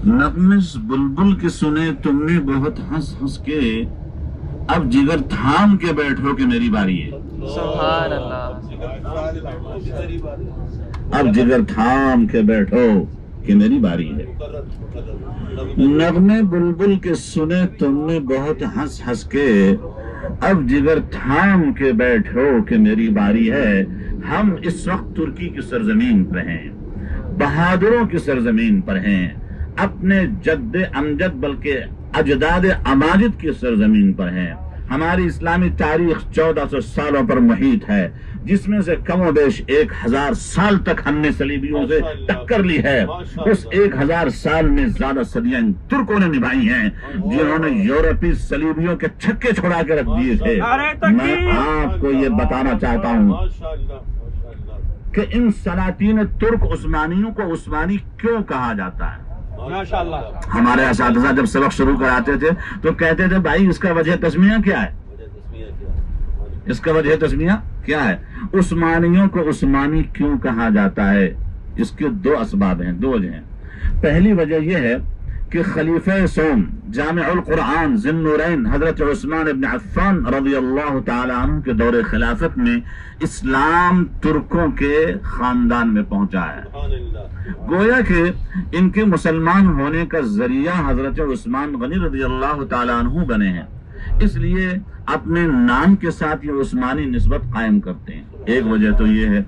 نغمس بلبل کے سنے تم نے بہت ہنس ہنس کے، اب جگر تھام کے بیٹھو کہ میری باری ہے۔ سبحان اللہ۔ اب جگر تھام کے بیٹھو کہ میری باری ہے۔ نغمے بلبل کے سنے تم نے بہت ہنس ہنس کے، اب جگر تھام کے بیٹھو کہ میری باری ہے۔ ہم اس وقت ترکی کی سرزمین پر ہیں، بہادروں کی سرزمین پر ہیں، اپنے جد امجد بلکہ اجداد اماجد کی سرزمین پر ہیں۔ ہماری اسلامی تاریخ 1400 سالوں پر محیط ہے، جس میں سے کم و بیش 1000 سال تک ہم نے صلیبیوں سے ٹکر لی ہے۔ اس 1000 سال میں زیادہ صدیاں ترکوں نے نبھائی ہیں، جنہوں نے یورپی صلیبیوں کے چھکے چھڑا کے رکھ دیے تھے۔ میں آپ کو یہ بتانا چاہتا ہوں کہ ان سلاطین ترک عثمانیوں کو عثمانی کیوں کہا جاتا ہے۔ ہمارے اساتذہ جب سبق شروع کراتے تھے تو کہتے تھے بھائی اس کا وجہ تسمیہ کیا ہے، اس کا وجہ تسمیہ کیا ہے، عثمانیوں کو عثمانی کیوں کہا جاتا ہے۔ اس کے دو اسباب ہیں، دو وجہ ہیں۔ پہلی وجہ یہ ہے کہ خلیفہ سوم جامع القرآن ذی النورین حضرت عثمان بن عفان رضی اللہ تعالی عنہ کے دور خلافت میں اسلام ترکوں کے خاندان میں پہنچا ہے۔ گویا کہ ان کے مسلمان ہونے کا ذریعہ حضرت عثمان غنی رضی اللہ تعالی عنہ بنے ہیں، اس لیے اپنے نام کے ساتھ یہ عثمانی نسبت قائم کرتے ہیں۔ ایک وجہ تو یہ ہے۔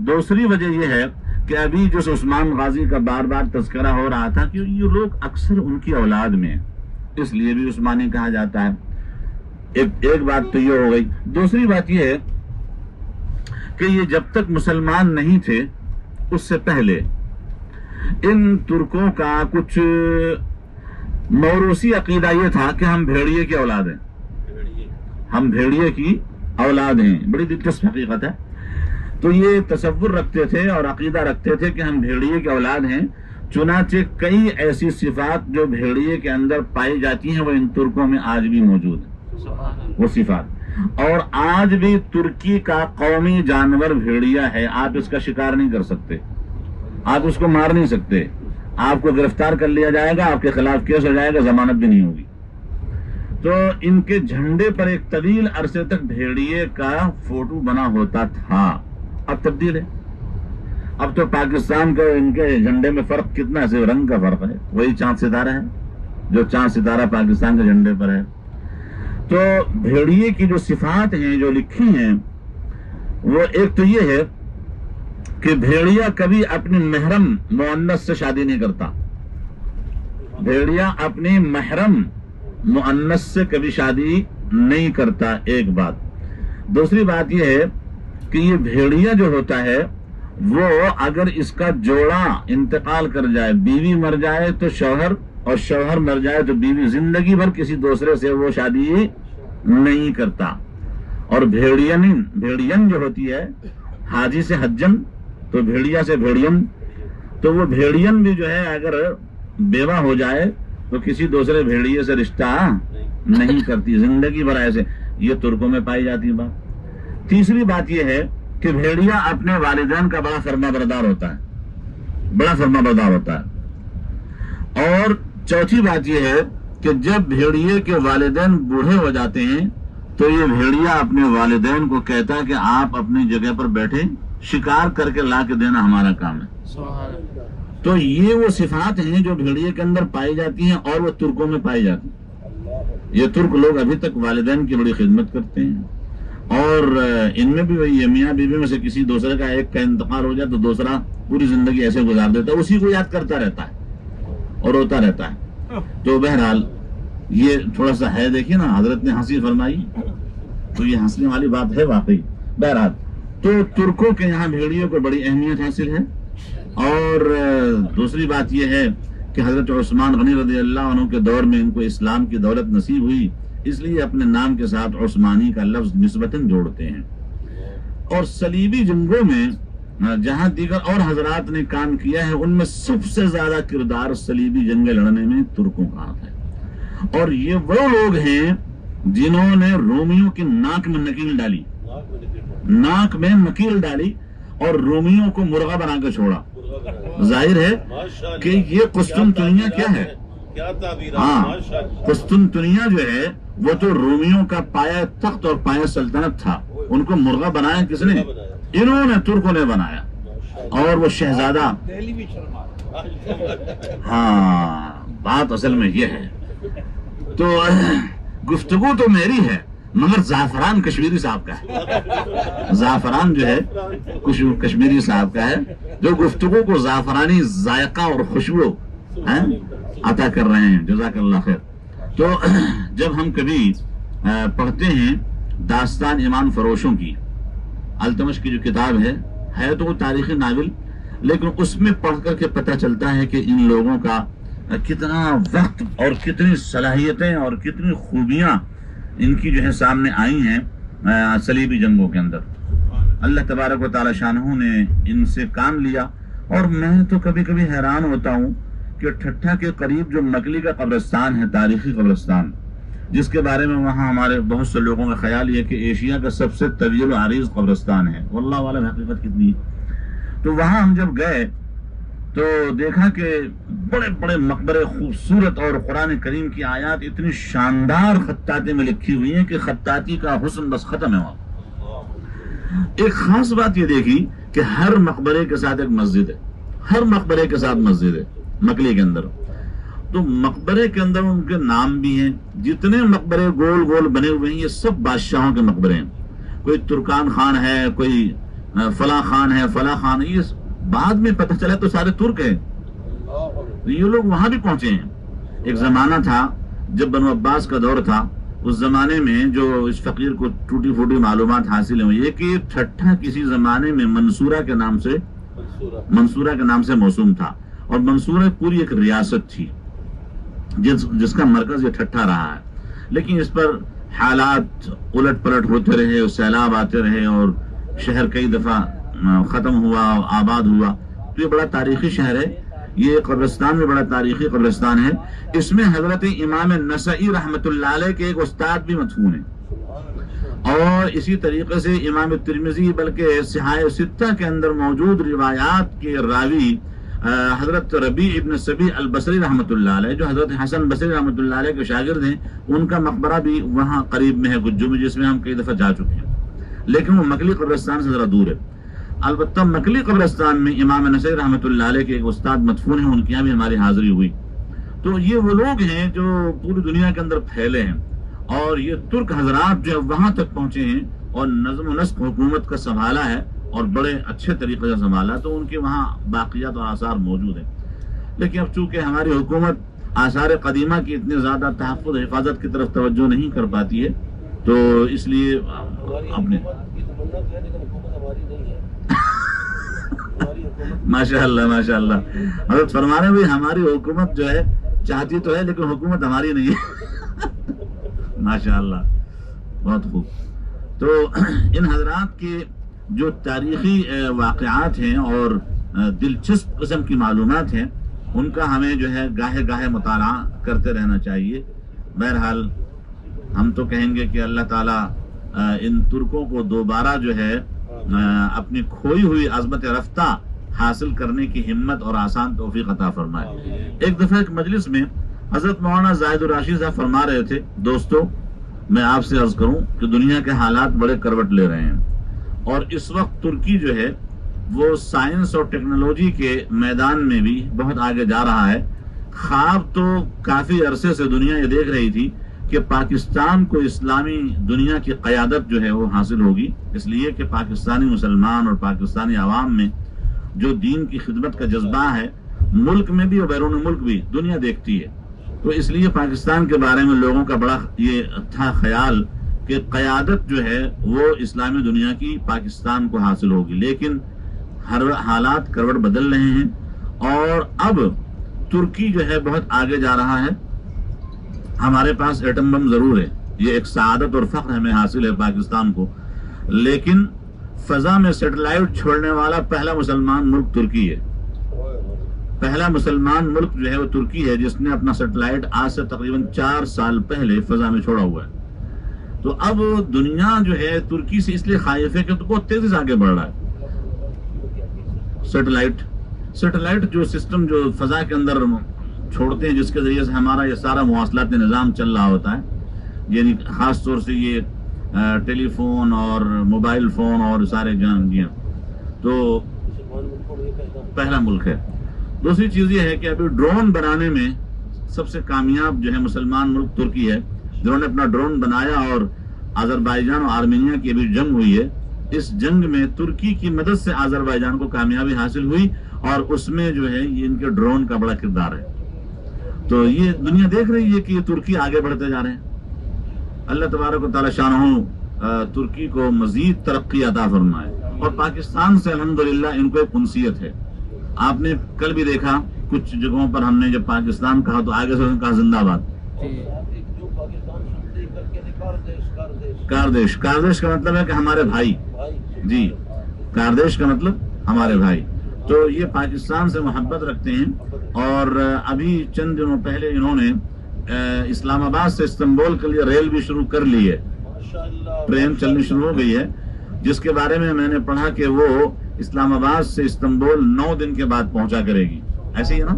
دوسری وجہ یہ ہے کہ ابھی جس عثمان غازی کا بار بار تذکرہ ہو رہا تھا کہ یہ لوگ اکثر ان کی اولاد میں ہیں، اس لیے بھی عثمانی کہا جاتا ہے۔ ایک بات تو یہ ہو گئی۔ دوسری بات یہ ہے کہ یہ جب تک مسلمان نہیں تھے اس سے پہلے ان ترکوں کا کچھ موروثی عقیدہ یہ تھا کہ ہم بھیڑیے کی اولاد ہیں، ہم بھیڑیے کی اولاد ہیں۔ بڑی دلچسپ حقیقت ہے۔ تو یہ تصور رکھتے تھے اور عقیدہ رکھتے تھے کہ ہم بھیڑیے کی اولاد ہیں، چنانچہ کئی ایسی صفات جو بھیڑیے کے اندر پائی جاتی ہیں وہ ان ترکوں میں آج بھی موجود ہیں، وہ صفات۔ اور آج بھی ترکی کا قومی جانور بھیڑیا ہے، آپ اس کا شکار نہیں کر سکتے، آپ اس کو مار نہیں سکتے، آپ کو گرفتار کر لیا جائے گا، آپ کے خلاف کیس ہو جائے گا، ضمانت بھی نہیں ہوگی۔ تو ان کے جھنڈے پر ایک طویل عرصے تک بھیڑیے کا فوٹو بنا ہوتا تھا، اب تبدیل ہے۔ اب تو پاکستان کا ان کے جھنڈے میں فرق کتنا ہے، صرف رنگ کا فرق ہے، وہی چاند ستارہ ہے جو چاند ستارہ پاکستان کے جھنڈے پر ہے۔ تو بھیڑیے کی جو صفات ہیں جو لکھی ہیں وہ ایک تو یہ ہے کہ بھیڑیا کبھی اپنی محرم مؤنث سے شادی نہیں کرتا، بھیڑیا اپنی محرم مؤنث سے کبھی شادی نہیں کرتا، ایک بات۔ دوسری بات یہ ہے کہ یہ بھیڑیا جو ہوتا ہے وہ اگر اس کا جوڑا انتقال کر جائے، بیوی مر جائے تو شوہر، اور شوہر مر جائے تو بیوی، زندگی بھر کسی دوسرے سے وہ شادی نہیں کرتا۔ اور بھیڑین جو ہوتی ہے، حاجی سے حجن تو بھیڑیا سے بھیڑین، تو وہ بھیڑین بھی جو ہے اگر بیوہ ہو جائے تو کسی دوسرے بھیڑیے سے رشتہ نہیں کرتی، زندگی بھر ایسے۔ یہ ترکوں میں پائی جاتی بات۔ تیسری بات یہ ہے کہ بھیڑیا اپنے والدین کا بڑا فرما بردار ہوتا ہے، بڑا فرما بردار ہوتا ہے۔ اور چوتھی بات یہ ہے کہ جب بھیڑیے کے والدین بوڑھے ہو جاتے ہیں تو یہ بھیڑیا اپنے والدین کو کہتا ہے کہ آپ اپنی جگہ پر بیٹھے، شکار کر کے لا کے دینا ہمارا کام ہے۔ تو یہ وہ صفات ہیں جو بھیڑیے کے اندر پائی جاتی ہیں اور وہ ترکوں میں پائی جاتی ہیں۔ یہ ترک لوگ ابھی تک والدین کی بڑی خدمت کرتے ہیں، اور ان میں بھی وہی میاں بیوی میں سے کسی دوسرے کا ایک کا انتقال ہو جائے تو دوسرا پوری زندگی ایسے گزار دیتا ہے، اسی کو یاد کرتا رہتا ہے اور روتا رہتا ہے۔ تو بہرحال یہ تھوڑا سا ہے، دیکھیے نا حضرت نے ہنسی فرمائی تو یہ ہنسنے والی بات ہے واقعی۔ بہرحال تو ترکوں کے یہاں بھیڑیوں کو بڑی اہمیت حاصل ہے۔ اور دوسری بات یہ ہے کہ حضرت عثمان غنی رضی اللہ عنہ کے دور میں ان کو اسلام کی دولت نصیب ہوئی، اس لیے اپنے نام کے ساتھ عثمانی کا لفظ نسبتاً جوڑتے ہیں۔ اور صلیبی جنگوں میں جہاں دیگر اور حضرات نے کام کیا ہے ان میں سب سے زیادہ کردار صلیبی جنگیں لڑنے میں ترکوں کا ہے۔ اور یہ وہ لوگ ہیں جنہوں نے رومیوں کی ناک میں نکیل ڈالی، ناک میں نکیل ڈالی اور رومیوں کو مرغا بنا کے چھوڑا۔ ظاہر ہے کہ یہ قسطنطنیہ کیا ہے؟ ہاں، قسطنطنیہ جو ہے وہ تو رومیوں کا پایا تخت اور پایا سلطنت تھا. ان کو مرغا بنایا کس نے؟ انہوں نے، ترکوں نے بنایا. اور وہ شہزادہ، ہاں بات اصل میں یہ ہے. تو گفتگو تو میری ہے مگر زعفران کشمیری صاحب کا ہے. زعفران جو ہے کشمیری صاحب کا ہے، جو گفتگو کو زعفرانی ذائقہ اور خوشبو عطا کر رہے ہیں. جزاک اللہ خیر. تو جب ہم کبھی پڑھتے ہیں داستان ایمان فروشوں کی، التمش کی جو کتاب ہے تو وہ تاریخی ناول، لیکن اس میں پڑھ کر کے پتہ چلتا ہے کہ ان لوگوں کا کتنا وقت اور کتنی صلاحیتیں اور کتنی خوبیاں ان کی جو ہے سامنے آئی ہیں صلیبی جنگوں کے اندر. اللہ تبارک و تعالی شانہ نے ان سے کام لیا. اور میں تو کبھی کبھی حیران ہوتا ہوں کہ ٹھٹھا کے قریب جو مکلی کا قبرستان ہے، تاریخی قبرستان، جس کے بارے میں وہاں ہمارے بہت سے لوگوں کا خیال یہ کہ ایشیا کا سب سے طویل و عریض قبرستان ہے. واللہ عالم حقیقت کتنی. تو وہاں ہم جب گئے تو دیکھا کہ بڑے بڑے مقبرے خوبصورت، اور قرآن کریم کی آیات اتنی شاندار خطاطی میں لکھی ہوئی ہیں کہ خطاطی کا حسن بس ختم ہے وہاں. ایک خاص بات یہ دیکھی کہ ہر مقبرے کے ساتھ ایک مسجد ہے، ہر مقبرے کے ساتھ مسجد ہے مکلی کے اندر. تو مقبرے کے اندر ان کے نام بھی ہیں. جتنے مقبرے گول گول بنے ہوئے ہیں یہ سب بادشاہوں کے مقبرے ہیں. کوئی ترکان خان ہے، کوئی فلاں خان ہے، فلاں خان. یہ بعد میں پتہ چلا تو سارے ترک ہیں. یہ لوگ وہاں بھی پہنچے ہیں. ایک زمانہ تھا جب بنو عباس کا دور تھا، اس زمانے میں جو اس فقیر کو ٹوٹی پھوٹی معلومات حاصل ہوئی ہے کہ ٹھٹھا کسی زمانے میں منصورہ کے نام سے موسوم تھا. اور منصورہ پوری ایک ریاست تھی جس کا مرکز یہ ٹھٹھا رہا ہے. لیکن اس پر حالات الٹ پلٹ ہوتے رہے، سیلاب آتے رہے، اور شہر کئی دفعہ ختم ہوا، آباد ہوا. تو یہ بڑا تاریخی شہر ہے. یہ قبرستان میں بڑا تاریخی قبرستان ہے. اس میں حضرت امام نسائی رحمۃ اللہ علیہ کے ایک استاد بھی مدفون ہیں، اور اسی طریقے سے امام ترمذی بلکہ صحاح ستہ کے اندر موجود روایات کے راوی حضرت ربیع ابن سبیع البصری رحمۃ اللہ علیہ، جو حضرت حسن بصری رحمۃ اللہ علیہ کے شاگرد ہیں، ان کا مقبرہ بھی وہاں قریب میں ہے گجو میں، جس میں ہم کئی دفعہ جا چکے ہیں. لیکن وہ مکلی قبرستان سے ذرا دور ہے. البتہ مکلی قبرستان میں امام نسائی رحمۃ اللہ علیہ کے ایک استاد مدفون ہیں، ان کی یہاں بھی ہماری حاضری ہوئی. تو یہ وہ لوگ ہیں جو پوری دنیا کے اندر پھیلے ہیں، اور یہ ترک حضرات جو وہاں تک پہنچے ہیں اور نظم و نسق حکومت کا سنبھالا ہے، اور بڑے اچھے طریقے سے سنبھالا. تو ان کے وہاں باقیات اور آثار موجود ہیں. لیکن اب چونکہ ہماری حکومت آثار قدیمہ کی اتنی زیادہ تحفظ حفاظت کی طرف توجہ نہیں کر پاتی ہے، تو اس لیے اپنے ماشاء اللہ حضرت فرما رہے ہیں ہماری حکومت جو ہے چاہتی تو ہے لیکن حکومت ہماری نہیں ہے. ماشاء اللہ، بہت خوب. تو ان حضرات کے جو تاریخی واقعات ہیں اور دلچسپ قسم کی معلومات ہیں، ان کا ہمیں جو ہے گاہے گاہے مطالعہ کرتے رہنا چاہیے. بہرحال ہم تو کہیں گے کہ اللہ تعالیٰ ان ترکوں کو دوبارہ جو ہے اپنی کھوئی ہوئی عظمت رفتہ حاصل کرنے کی ہمت اور آسان توفیق عطا فرمائے. ایک دفعہ ایک مجلس میں حضرت مولانا زاہد الراشد صاحب فرما رہے تھے، دوستو میں آپ سے عرض کروں کہ دنیا کے حالات بڑے کروٹ لے رہے ہیں، اور اس وقت ترکی جو ہے وہ سائنس اور ٹیکنالوجی کے میدان میں بھی بہت آگے جا رہا ہے. خواب تو کافی عرصے سے دنیا یہ دیکھ رہی تھی کہ پاکستان کو اسلامی دنیا کی قیادت جو ہے وہ حاصل ہوگی، اس لیے کہ پاکستانی مسلمان اور پاکستانی عوام میں جو دین کی خدمت کا جذبہ ہے، ملک میں بھی اور بیرون ملک بھی دنیا دیکھتی ہے. تو اس لیے پاکستان کے بارے میں لوگوں کا بڑا یہ تھا خیال کہ قیادت جو ہے وہ اسلامی دنیا کی پاکستان کو حاصل ہوگی. لیکن ہر حالات کروٹ بدل رہے ہیں، اور اب ترکی جو ہے بہت آگے جا رہا ہے. ہمارے پاس ایٹم بم ضرور ہے، یہ ایک سعادت اور فخر ہمیں حاصل ہے پاکستان کو، لیکن فضا میں سیٹلائٹ چھوڑنے والا پہلا مسلمان ملک ترکی ہے. پہلا مسلمان ملک جو ہے وہ ترکی ہے، جس نے اپنا سیٹلائٹ آج سے تقریباً 4 سال پہلے فضا میں چھوڑا ہوا ہے. تو اب دنیا جو ہے ترکی سے اس لیے خائف ہے کہ تو بہت تیزی سے آگے بڑھ رہا ہے. سیٹلائٹ جو سسٹم جو فضا کے اندر چھوڑتے ہیں، جس کے ذریعے سے ہمارا یہ سارا مواصلاتی نظام چل رہا ہوتا ہے، یعنی خاص طور سے یہ ٹیلی فون اور موبائل فون اور سارے جان تو پہلا ملک ہے۔ دوسری چیز یہ ہے کہ ابھی ڈرون بنانے میں سب سے کامیاب جو ہے مسلمان ملک ترکی ہے، جنہوں نے اپنا ڈرون بنایا، اور آذربائیجان اور آرمینیا کی ابھی جنگ ہوئی ہے، اس جنگ میں ترکی کی مدد سے آذربائیجان کو کامیابی حاصل ہوئی، اور اس میں جو ہے یہ ان کے ڈرون کا بڑا کردار ہے۔ تو یہ دنیا دیکھ رہی ہے کہ یہ ترکی آگے بڑھتے جا رہے ہیں۔ اللہ تبارک و تعالی شانہ ترکی کو مزید ترقی عطا فرمائے، اور پاکستان سے الحمدللہ ان کو ایک انسیت ہے۔ آپ نے کل بھی دیکھا کچھ جگہوں پر ہم نے جب پاکستان کہا تو آگے سے کہا زندہ آباد۔ کاردیش کا مطلب ہے کہ ہمارے بھائی، جی کاردیش کا مطلب ہمارے بھائی۔ تو یہ پاکستان سے محبت رکھتے ہیں، اور ابھی چند دنوں پہلے انہوں نے اسلام آباد سے استنبول کے لیے ریل بھی شروع کر لی ہے، ٹرین چلنی شروع ہو گئی ہے، جس کے بارے میں نے پڑھا کہ وہ اسلام آباد سے استنبول 9 دن کے بعد پہنچا کرے گی، ایسے ہی ہے نا؟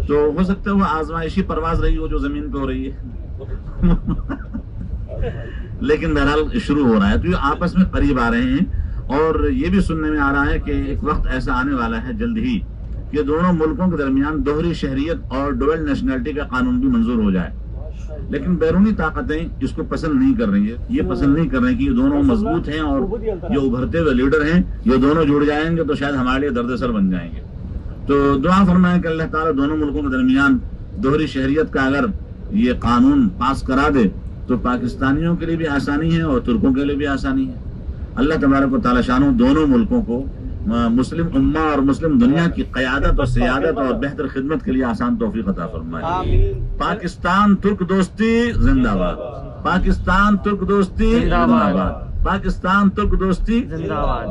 تو ہو سکتا ہے وہ آزمائشی پرواز رہی ہو جو زمین پہ ہو رہی ہے لیکن بہرحال شروع ہو رہا ہے، تو یہ آپس میں قریب آ رہے ہیں، اور یہ بھی سننے میں آ رہا ہے کہ ایک وقت ایسا آنے والا ہے جلد ہی کہ دونوں ملکوں کے درمیان دوہری شہریت اور ڈوئل نیشنلٹی کا قانون بھی منظور ہو جائے۔ لیکن بیرونی طاقتیں اس کو پسند نہیں کر رہی ہیں، یہ پسند نہیں کر رہی کہ یہ دونوں مضبوط ہیں اور یہ ابھرتے ہوئے لیڈر ہیں، یہ دونوں جڑ جائیں گے تو شاید ہمارے لیے درد سر بن جائیں گے۔ تو دعا فرمائیں کہ اللہ تعالیٰ دونوں ملکوں کے درمیان دوہری شہریت کا اگر یہ قانون پاس کرا دے تو پاکستانیوں کے لیے بھی آسانی ہے اور ترکوں کے لیے بھی آسانی ہے۔ اللہ تبارک و تعالیٰ شانہ دونوں ملکوں کو مسلم امہ اور مسلم دنیا کی قیادت اور سیادت اور بہتر خدمت کے لیے آسان توفیق عطا فرمائے۔ پاکستان ترک دوستی زندہ باد، پاکستان ترک دوستی زندہ باد، پاکستان ترک دوستی زندہ باد۔